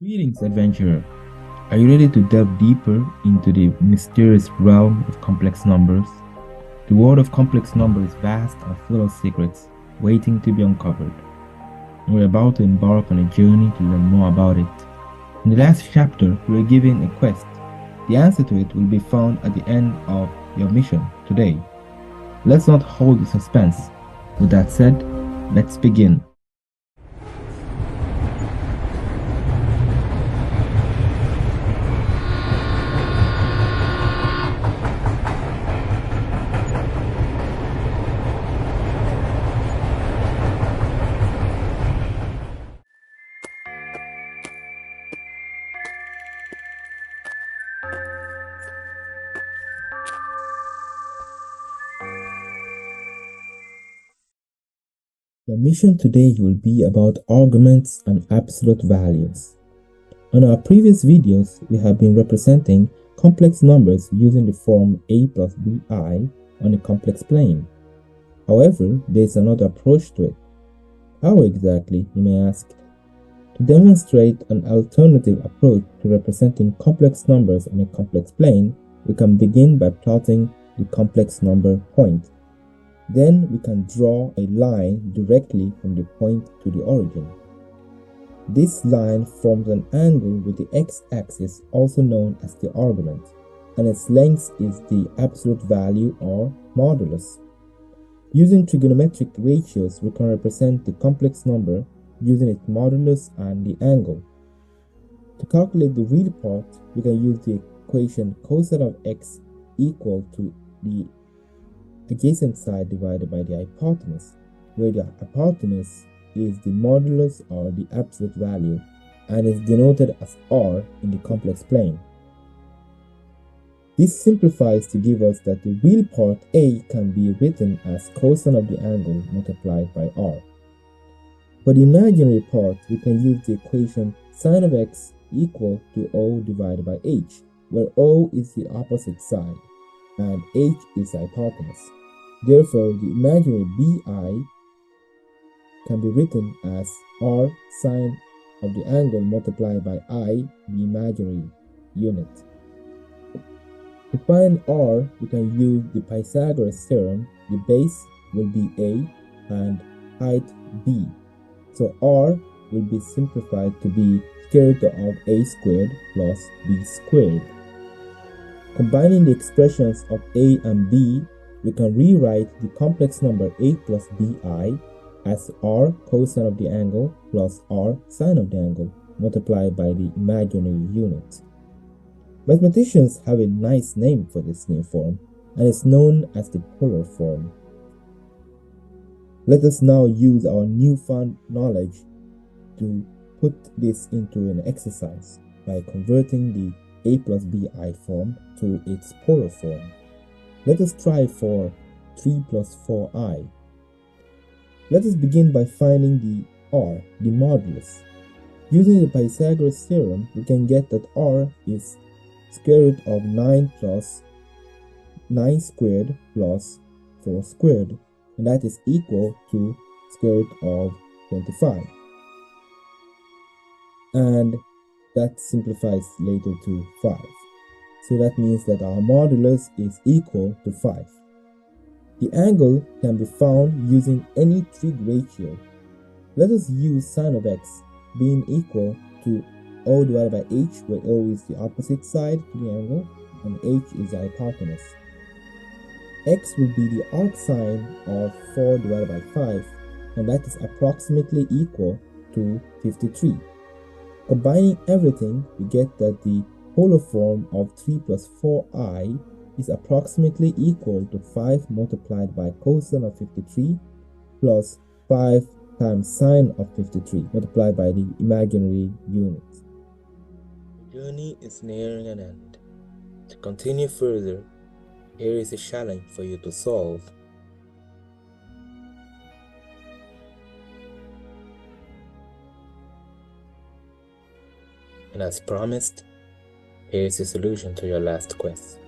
Greetings, adventurer. Are you ready to delve deeper into the mysterious realm of complex numbers? The world of complex numbers is vast and full of secrets waiting to be uncovered. We're about to embark on a journey to learn more about it. In the last chapter, we were given a quest. The answer to it will be found at the end of your mission today. Let's not hold the suspense. With that said, let's begin. The mission today will be about arguments and absolute values. On our previous videos, we have been representing complex numbers using the form a plus bi on a complex plane. However, there is another approach to it. How exactly, you may ask? To demonstrate an alternative approach to representing complex numbers on a complex plane, we can begin by plotting the complex number point. Then we can draw a line directly from the point to the origin. This line forms an angle with the x-axis, also known as the argument, and its length is the absolute value or modulus. Using trigonometric ratios, we can represent the complex number using its modulus and the angle. To calculate the real part, we can use the equation cosine of x equal to the adjacent side divided by the hypotenuse, where the hypotenuse is the modulus or the absolute value and is denoted as r in the complex plane. This simplifies to give us that the real part a can be written as cosine of the angle multiplied by r. For the imaginary part, we can use the equation sine of x equal to o divided by h, where o is the opposite side and h is the hypotenuse. Therefore, the imaginary bi can be written as r sine of the angle multiplied by I, the imaginary unit. To find r, we can use the Pythagoras theorem. The base will be a and height b. So r will be simplified to be square root of a squared plus b squared. Combining the expressions of a and b, we can rewrite the complex number a plus bi as r cosine of the angle plus r sine of the angle multiplied by the imaginary unit. Mathematicians have a nice name for this new form, and it's known as the polar form. Let us now use our newfound knowledge to put this into an exercise by converting the a plus bi form to its polar form. Let us try for 3 plus 4i. Let us begin by finding the r, the modulus. Using the Pythagoras theorem, we can get that r is square root of 9 plus 9 squared plus 4 squared, and that is equal to square root of 25. And that simplifies later to 5. So that means that our modulus is equal to 5. The angle can be found using any trig ratio. Let us use sine of x being equal to o divided by h, where o is the opposite side to the angle and h is the hypotenuse. X will be the arcsine of 4 divided by 5, and that is approximately equal to 53. Combining everything, we get that the polar form of 3 plus 4i is approximately equal to 5 multiplied by cosine of 53 plus 5 times sine of 53 multiplied by the imaginary unit. The journey is nearing an end. To continue further, here is a challenge for you to solve. And as promised, here is the solution to your last quest.